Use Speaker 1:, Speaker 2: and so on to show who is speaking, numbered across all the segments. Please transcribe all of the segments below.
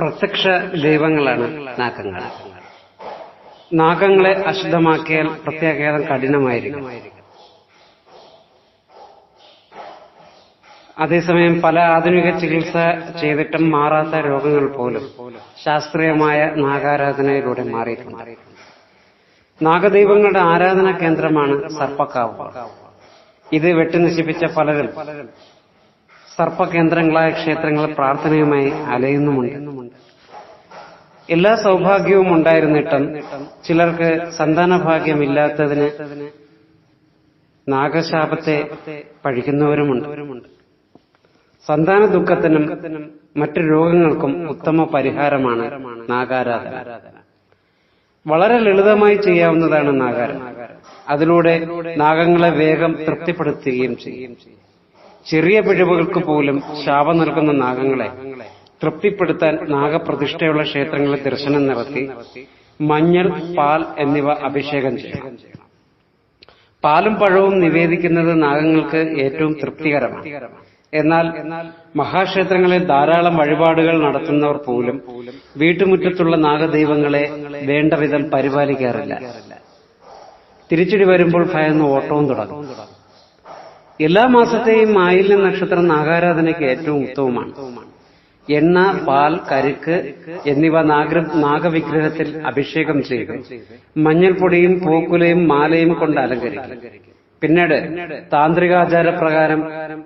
Speaker 1: പ്രത്യക്ഷ ദൈവങ്ങളാണ് നാഗങ്ങൾ. നാഗങ്ങളെ അശുദ്ധമാക്കിയാൽ പ്രത്യാഘാതം കഠിനമായിരിക്കും. അതേസമയം പല ആധുനിക ചികിത്സ ചെയ്തിട്ടും മാറാത്ത രോഗങ്ങൾ പോലും ശാസ്ത്രീയമായ നാഗാരാധനയിലൂടെ മാറിയിട്ടുണ്ട്. നാഗദൈവങ്ങളുടെ ആരാധനാ കേന്ദ്രമാണ് സർപ്പക്കാവ്. ഇത് വെട്ടിനശിപ്പിച്ച പലരും സർപ്പകേന്ദ്രങ്ങളായ ക്ഷേത്രങ്ങളിൽ പ്രാർത്ഥനയുമായി അലയുന്നുമുണ്ട്. എല്ലാ സൗഭാഗ്യവും ഉണ്ടായിരുന്നിട്ടും ചിലർക്ക് സന്താനഭാഗ്യമില്ലാത്തതിന് നാഗശാപത്തെ പഴിക്കുന്നവരുമുണ്ട്. സന്താന ദുഃഖത്തിനും മറ്റു രോഗങ്ങൾക്കും ഉത്തമ പരിഹാരമാണ് നാഗാരാധന. വളരെ ലളിതമായി ചെയ്യാവുന്നതാണ് നാഗാരാധന. അതിലൂടെ നാഗങ്ങളെ വേഗം തൃപ്തിപ്പെടുത്തുകയും ചെയ്യും. ചെറിയ പിഴവുകൾക്ക് പോലും ശാപം നൽകുന്ന നാഗങ്ങളെ തൃപ്തിപ്പെടുത്താൻ നാഗപ്രതിഷ്ഠയുള്ള ക്ഷേത്രങ്ങളിൽ ദർശനം നടത്തി മഞ്ഞൾ, പാൽ എന്നിവ അഭിഷേകം ചെയ്യണം. പാലും പഴവും നിവേദിക്കുന്നത് നാഗങ്ങൾക്ക് ഏറ്റവും തൃപ്തികരമാണ്. എന്നാൽ മഹാക്ഷേത്രങ്ങളിൽ ധാരാളം വഴിപാടുകൾ നടത്തുന്നവർ പോലും വീട്ടുമുറ്റത്തുള്ള നാഗദൈവങ്ങളെ വേണ്ടവിധം പരിപാലിക്കാറില്ല. തിരിച്ചടി വരുമ്പോൾ ഭയന്ന് ഓട്ടവും തുടങ്ങും. എല്ലാ മാസത്തെയും ആയില്യ നക്ഷത്രം നാഗാരാധനയ്ക്ക് ഏറ്റവും ഉത്തമമാണ്. എണ്ണ, പാൽ, കരിക്ക് എന്നിവ നാഗവിഗ്രഹത്തിൽ അഭിഷേകം ചെയ്ത് മഞ്ഞൾപ്പൊടിയും പൂക്കുലയും മാലയും കൊണ്ട് അലങ്കരിക്കും. പിന്നീട് താന്ത്രികാചാരപ്രകാരം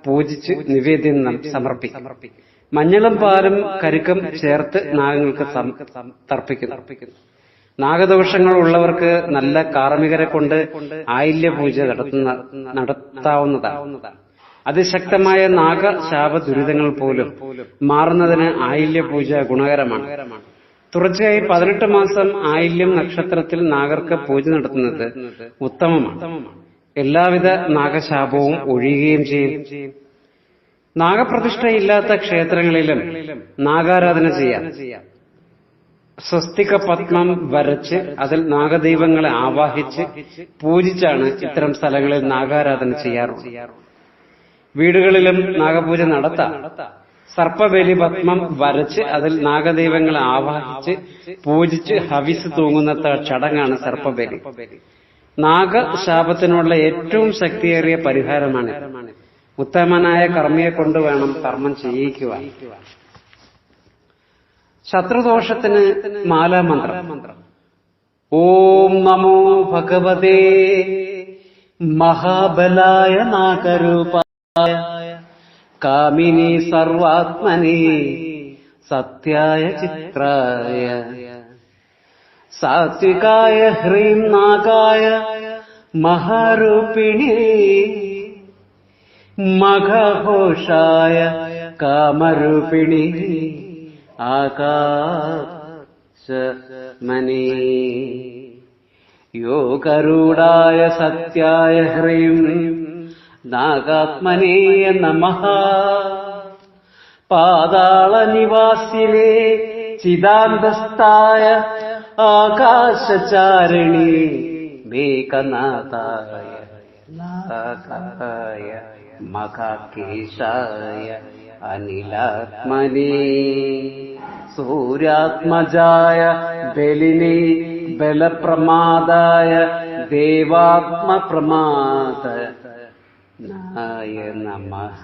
Speaker 1: പൂജിച്ച് നിവേദ്യം സമർപ്പിക്കും. മഞ്ഞളും പാലും കരിക്കും ചേർത്ത് നാഗങ്ങൾക്ക് തർപ്പിക്കുന്നു. നാഗദോഷങ്ങൾ ഉള്ളവർക്ക് നല്ല കാർമ്മികരെ കൊണ്ട് ആയില്യ പൂജ നടത്താവുന്നതാണ്. അതിശക്തമായ നാഗശാപ ദുരിതങ്ങൾ പോലും മാറുന്നതിന് ആയില്യ പൂജ ഗുണകരമാണ്. തുടർച്ചയായി 18 മാസം ആയില്യം നക്ഷത്രത്തിൽ നാഗർക്ക് പൂജ നടത്തുന്നത് ഉത്തമമാണ്. എല്ലാവിധ നാഗശാപവും ഒഴിയുകയും ചെയ്യും. നാഗപ്രതിഷ്ഠയില്ലാത്ത ക്ഷേത്രങ്ങളിലും നാഗാരാധന ചെയ്യാം. സ്വസ്തിക പത്മം വരച്ച് അതിൽ നാഗദൈവങ്ങളെ ആവാഹിച്ച് പൂജിച്ചാണ് ഇത്തരം സ്ഥലങ്ങളിൽ നാഗാരാധന ചെയ്യാറുള്ളത്. വീടുകളിലും നാഗപൂജ നടത്താം. സർപ്പബലി പത്മം വരച്ച് അതിൽ നാഗദൈവങ്ങളെ ആവാഹിച്ച് പൂജിച്ച് ഹവിസ് തൂങ്ങുന്ന ചടങ്ങാണ് സർപ്പബലി. നാഗശാപത്തിനുള്ള ഏറ്റവും ശക്തിയേറിയ പരിഹാരമാണ്. ഉത്തമനായ കർമ്മിയെ കൊണ്ട് വേണം കർമ്മം ചെയ്യിക്കുവാൻ. ശത്രുദോഷത്തിന് മാലാമന്ത്രം. ഓം നമോ ഭഗവതേ മഹാബലായ നാഗരൂപായ കാമിനി സർവാത്മനി സത്യായ ചിത്രായ സാത്വികായ ഹ്രീം നാഗായ മഹാരൂപിണി മഘഘോഷായ കാമരൂപിണി ആകാശമണി യോഗരൂഢായ സത്യായ ഹ്രീം നാഗാത്മനേ നമഃ പാതാളനിവാസിനേ ചിദാന്തസ്ഥായ ആകാശചാരിണി മേഘനാഥായ നാഗായ മഖാകേശായ അനിലാത്മനേ സൂര്യാത്മജായ ബലിനി ബലപ്രമാദായ ദേവാത്മപ്രമാദായ നമഃ.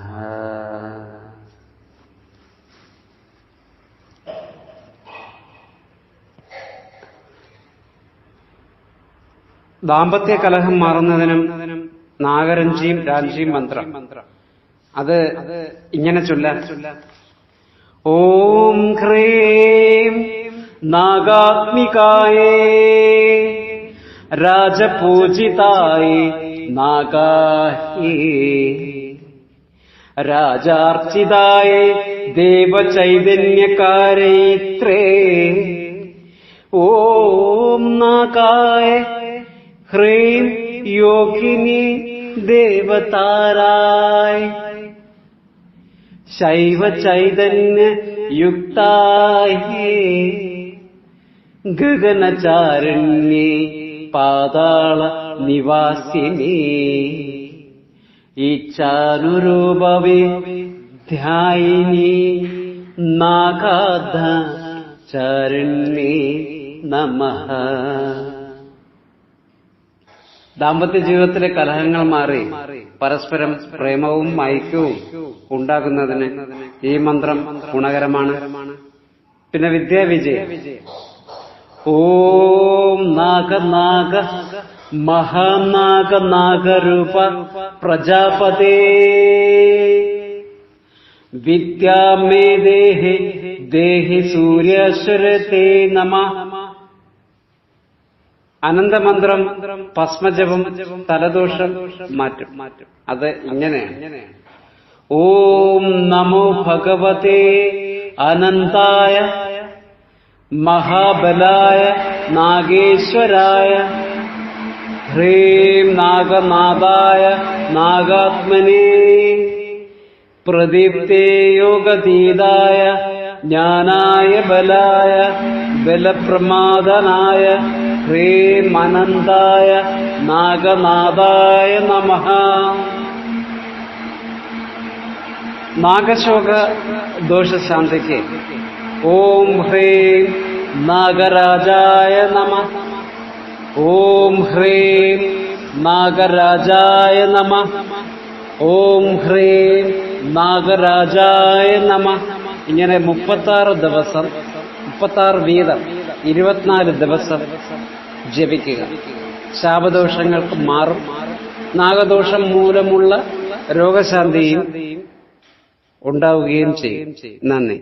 Speaker 1: ദാമ്പത്യ കലഹം മാറുന്നതിനും നാഗരഞ്ജിയും രാഞ്ജിയും മന്ത്രം. അത് ഇങ്ങനെ ചൊല്ലാൻ: ഓം ഹ്രീം നാഗാത്മികായേ രാജപൂജിതായേ നാഗാഹി രാജാർച്ചിതായേ ദേവചൈതന്യകാരയിത്രേ ഓം നാഗായ ഹ്രീം യോഗിനി ദേവതാരായ ശൈവ ചൈതന്യ യുക്തായേ ഗഗനചാരണ്യേ പാതാള നിവാസിനി ഇച്ഛാനുരൂപവേ ധ്യായിനി നാഗാധ ചാരുണ്യേ നമഃ. ദാമ്പത്യ ജീവിതത്തിലെ കലഹങ്ങൾ മാറി പരസ്പരം പ്രേമവും ഐക്യവും ഉണ്ടാകുന്നതിന് ഈ മന്ത്രം ഗുണകരമാണ്. പിന്നെ വിദ്യാവിജയം. ഓം നാഗനാഗ മഹാനാഗനാഗരൂപ പ്രജാപതേ വിദ്യാമേ ദേഹി ദേഹി സൂര്യേശ്വരത്തെ നമഃ. അനന്തമന്ത്രം ഭസ്മജപം തലദോഷം മാറ്റും. അത് ഇങ്ങനെയാണ്. ഓം നമോ ഭഗവതേ അനന്തായ മഹാബലായ നാഗേശ്വരായ ഹ്രീം നാഗനാഥായ നാഗാത്മനേ പ്രദീപ്തേ യോഗതീതായ ജ്ഞാനായ ബലായ ബലപ്രമാദനായ ഹ്രീം അനന്തായ നാഗനാഥായ നമഃ. നാഗശോക ദോഷശാന്തിക്ക് ഓം ഹ്രീം നാഗരാജായ നമഃ. ഓം ഹ്രീം നാഗരാജായ നമഃ. ഓം ഹ്രീം നാഗരാജായ നമഃ. ഇങ്ങനെ 36 ദിവസം 36 വീതം 24 ദിവസം ജപിക്കുക. ശാപദോഷങ്ങൾക്ക് മാറും. നാഗദോഷം മൂലമുള്ള രോഗശാന്തിയും ഉണ്ടാവുകയും ചെയ്യും. നന്ദി.